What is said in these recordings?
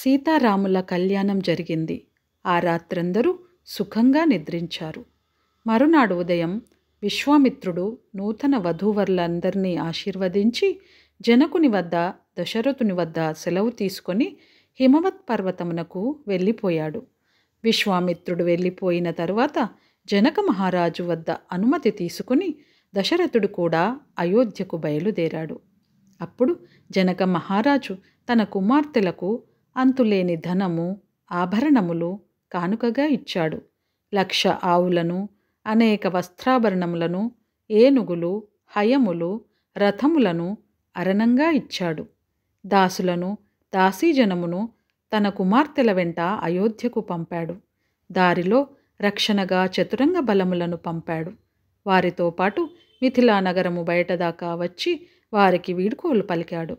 సీతారాముల కళ్యాణం జరిగింది. ఆ రాత్రందరూ సుఖంగా నిద్రించారు. మరునాడు ఉదయం విశ్వామిత్రుడు నూతన వధూవరులందరినీ ఆశీర్వదించి జనకుని వద్ద, దశరథుని వద్ద సెలవు తీసుకొని హిమవత్ పర్వతమునకు వెళ్ళిపోయాడు. విశ్వామిత్రుడు వెళ్ళిపోయిన తరువాత జనక మహారాజు వద్ద అనుమతి తీసుకుని దశరథుడు కూడా అయోధ్యకు బయలుదేరాడు. అప్పుడు జనక మహారాజు తన కుమార్తెలకు అంతులేని ధనము, ఆభరణములు కానుకగా ఇచ్చాడు. 1,00,000 ఆవులను, అనేక వస్త్రాభరణములను, ఏనుగులు, హయములు, రథములను అరణంగా ఇచ్చాడు. దాసులను, దాసీజనమును తన కుమార్తెల వెంట అయోధ్యకు పంపాడు. దారిలో రక్షణగా చతురంగ బలములను పంపాడు. వారితో పాటు మిథిలా నగరము బయటదాకా వచ్చి వారికి వీడ్కోలు పలికాడు.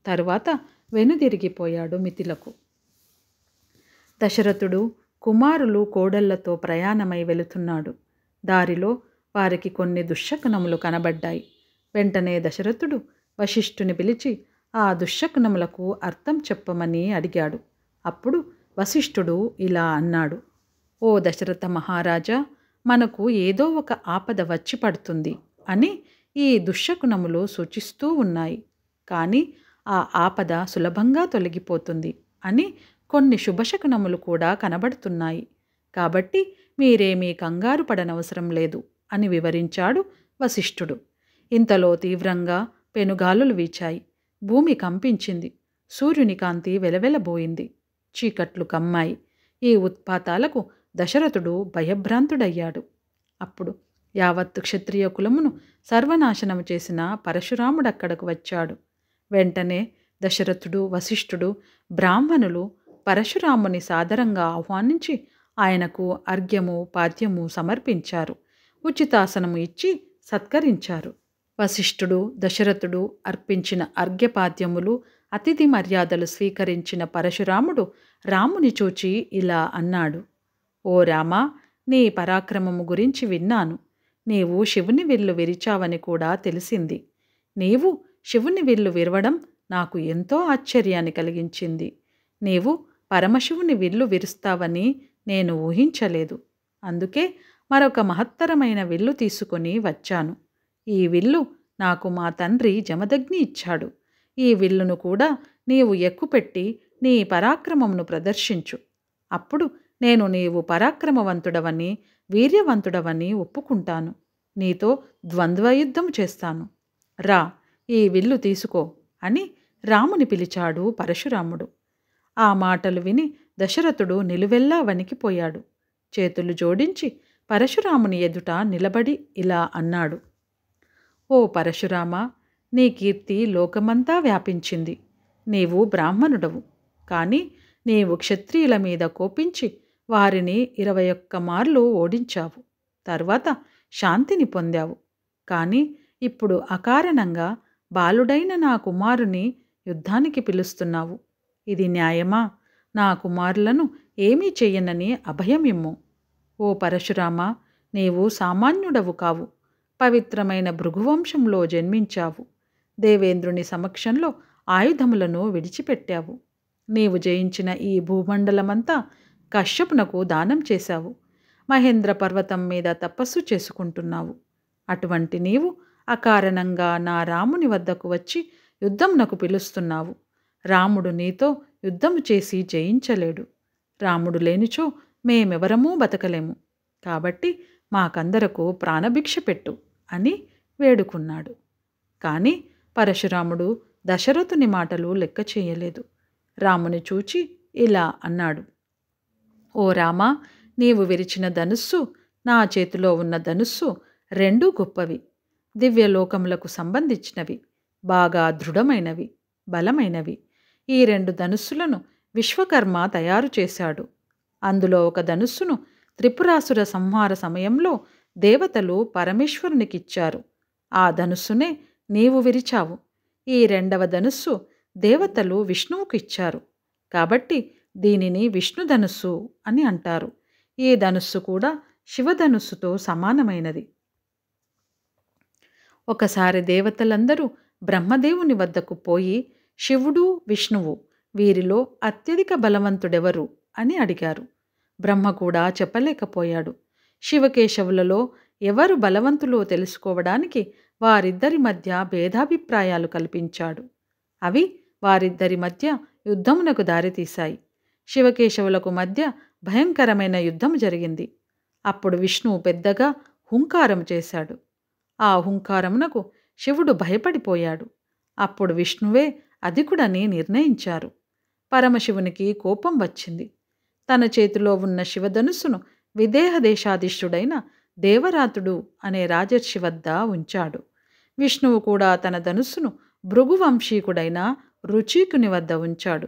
తరువాత వెనుదిరిగిపోయాడు మిథిలకు. దశరథుడు కుమారులు, కోడళ్లతో ప్రయాణమై వెళుతున్నాడు. దారిలో వారికి కొన్ని దుశ్శకునములు కనబడ్డాయి. వెంటనే దశరథుడు వశిష్ఠుని పిలిచి ఆ దుశ్శకునములకు అర్థం చెప్పమని అడిగాడు. అప్పుడు వశిష్ఠుడు ఇలా అన్నాడు: ఓ దశరథ మహారాజా, మనకు ఏదో ఒక ఆపద వచ్చి పడుతుంది అని ఈ దుశ్శకునములు సూచిస్తూ ఉన్నాయి. కానీ ఆ ఆపద సులభంగా తొలగిపోతుంది అని కొన్ని శుభశకునములు కూడా కనబడుతున్నాయి. కాబట్టి మీరేమీ కంగారు పడనవసరం లేదు అని వివరించాడు వశిష్ఠుడు. ఇంతలో తీవ్రంగా పెనుగాలులు వీచాయి. భూమి కంపించింది. సూర్యుని కాంతి వెలవెలబోయింది. చీకట్లు కమ్మాయి. ఈ ఉత్పాతాలకు దశరథుడు భయభ్రాంతుడయ్యాడు. అప్పుడు యావత్తు క్షత్రియ కులమును సర్వనాశనము చేసిన పరశురాముడక్కడకు వచ్చాడు. వెంటనే దశరథుడు, వశిష్ఠుడు, బ్రాహ్మణులు పరశురాముని సాదరంగా ఆహ్వానించి ఆయనకు అర్ఘ్యము, పాద్యము సమర్పించారు. ఉచితాసనము ఇచ్చి సత్కరించారు. వశిష్ఠుడు, దశరథుడు అర్పించిన అర్ఘ్యపాద్యములు, అతిథి మర్యాదలు స్వీకరించిన పరశురాముడు రాముని చూచి ఇలా అన్నాడు: ఓ రామా, నీ పరాక్రమము గురించి విన్నాను. నీవు శివుని విల్లు విరిచావని కూడా తెలిసింది. నీవు శివుని విల్లు విరవడం నాకు ఎంతో ఆశ్చర్యాన్ని కలిగించింది. నీవు పరమశివుని విల్లు విరుస్తావని నేను ఊహించలేదు. అందుకే మరొక మహత్తరమైన విల్లు తీసుకొని వచ్చాను. ఈ విల్లు నాకు మా తండ్రి జమదగ్ని ఇచ్చాడు. ఈ విల్లును కూడా నీవు ఎక్కుపెట్టి నీ పరాక్రమమును ప్రదర్శించు. అప్పుడు నేను నీవు పరాక్రమవంతుడవని, వీర్యవంతుడవని ఒప్పుకుంటాను. నీతో ద్వంద్వయుద్ధం చేస్తాను. రా, ఈ విల్లు తీసుకో అని రాముని పిలిచాడు పరశురాముడు. ఆ మాటలు విని దశరథుడు నిలువెల్లా వణికిపోయాడు. చేతులు జోడించి పరశురాముని ఎదుట నిలబడి ఇలా అన్నాడు: ఓ పరశురామ, నీ కీర్తి లోకమంతా వ్యాపించింది. నీవు బ్రాహ్మణుడవు. కానీ నీవు క్షత్రియుల మీద కోపించి వారిని 21 మార్లు ఓడించావు. తర్వాత శాంతిని పొందావు. కానీ ఇప్పుడు అకారణంగా బాలుడైన నా కుమారుని యుద్ధానికి పిలుస్తున్నావు. ఇది న్యాయమా? నా కుమారులను ఏమీ చెయ్యనని అభయమిమ్ము. ఓ పరశురామ, నీవు సామాన్యుడవు కావు. పవిత్రమైన భృగువంశంలో జన్మించావు. దేవేంద్రుని సమక్షంలో ఆయుధములను విడిచిపెట్టావు. నీవు జయించిన ఈ భూమండలమంతా కశ్యపునకు దానం చేశావు. మహేంద్ర పర్వతం మీద తపస్సు చేసుకుంటున్నావు. అటువంటి నీవు అకారణంగా నా రాముని వద్దకు వచ్చి యుద్ధమునకు పిలుస్తున్నావు. రాముడు నీతో యుద్ధము చేసి జయించలేడు. రాముడు లేనిచో మేమెవరమూ బతకలేము. కాబట్టి మాకందరకు ప్రాణభిక్ష పెట్టు అని వేడుకున్నాడు. కానీ పరశురాముడు దశరథుని మాటలు లెక్క చేయలేదు. రాముని చూచి ఇలా అన్నాడు: ఓ రామా, నీవు విరిచిన ధనుస్సు, నా చేతిలో ఉన్న ధనుస్సు రెండూ గొప్పవి. దివ్యలోకములకు సంబంధించినవి, బాగా దృఢమైనవి, బలమైనవి. ఈ 2 ధనుస్సులను విశ్వకర్మ తయారు చేశాడు. అందులో ఒక ధనుస్సును త్రిపురాసుర సంహార సమయంలో దేవతలు పరమేశ్వరునికిచ్చారు. ఆ ధనుస్సునే నీవు విరిచావు. ఈ 2వ ధనుస్సు దేవతలు విష్ణువుకు ఇచ్చారు. కాబట్టి దీనిని విష్ణుధనుస్సు అని అంటారు. ఈ ధనుస్సు కూడా శివధనుస్సుతో సమానమైనది. ఒకసారి దేవతలందరూ బ్రహ్మదేవుని వద్దకు పోయి, శివుడు, విష్ణువు వీరిలో అత్యధిక బలవంతుడెవరు అని అడిగారు. బ్రహ్మ కూడా చెప్పలేకపోయాడు. శివకేశవులలో ఎవరు బలవంతులో తెలుసుకోవడానికి వారిద్దరి మధ్య భేదాభిప్రాయాలు కల్పించాడు. అవి వారిద్దరి మధ్య యుద్ధమునకు దారితీశాయి. శివకేశవులకు మధ్య భయంకరమైన యుద్ధం జరిగింది. అప్పుడు విష్ణువు పెద్దగా హుంకారం చేశాడు. ఆ హుంకారమునకు శివుడు భయపడిపోయాడు. అప్పుడు విష్ణువే అధికుడని నిర్ణయించారు. పరమశివునికి కోపం వచ్చింది. తన చేతిలో ఉన్న శివధనుస్సును విదేహ దేశాధీశుడైన దేవరాతుడు అనే రాజర్షి వద్ద ఉంచాడు. విష్ణువు కూడా తన ధనుస్సును భృగువంశీకుడైన రుచీకుని వద్ద ఉంచాడు.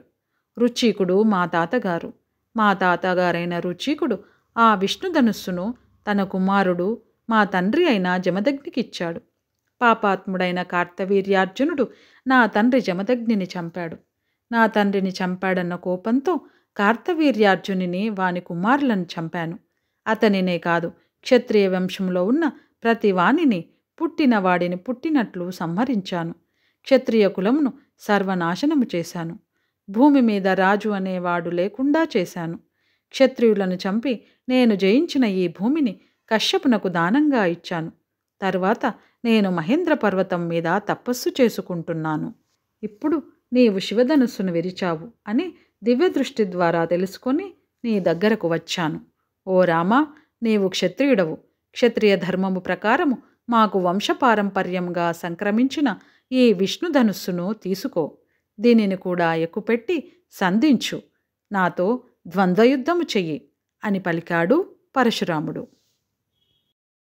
రుచీకుడు మా తాతగారు. మా తాతగారైన రుచీకుడు ఆ విష్ణుధనుస్సును తన కుమారుడు మా తండ్రి అయిన జమదగ్నికిచ్చాడు. పాపాత్ముడైన కార్తవీర్యార్జునుడు నా తండ్రి జమదగ్నిని చంపాడు. నా తండ్రిని చంపాడన్న కోపంతో కార్తవీర్యార్జునిని వాని కుమారులను చంపాను. అతనినే కాదు, క్షత్రియ వంశంలో ఉన్న ప్రతి వానిని పుట్టిన వాడిని పుట్టినట్లు సంహరించాను. క్షత్రియ కులమును సర్వనాశనము చేశాను. భూమి మీద రాజు అనేవాడు లేకుండా చేశాను. క్షత్రియులను చంపి నేను జయించిన ఈ భూమిని కశ్యపునకు దానంగా ఇచ్చాను. తరువాత నేను మహేంద్ర పర్వతం మీద తపస్సు చేసుకుంటున్నాను. ఇప్పుడు నీవు శివధనుస్సును విరిచావు అని దివ్యదృష్టి ద్వారా తెలుసుకొని నీ దగ్గరకు వచ్చాను. ఓ రామా, నీవు క్షత్రియుడవు. క్షత్రియ ధర్మము ప్రకారము మాకు వంశపారంపర్యంగా సంక్రమించిన ఈ విష్ణుధనుస్సును తీసుకో. దీనిని కూడా ఎక్కుపెట్టి సంధించు. నాతో ద్వంద్వయుద్ధము చెయ్యి అని పలికాడు పరశురాముడు.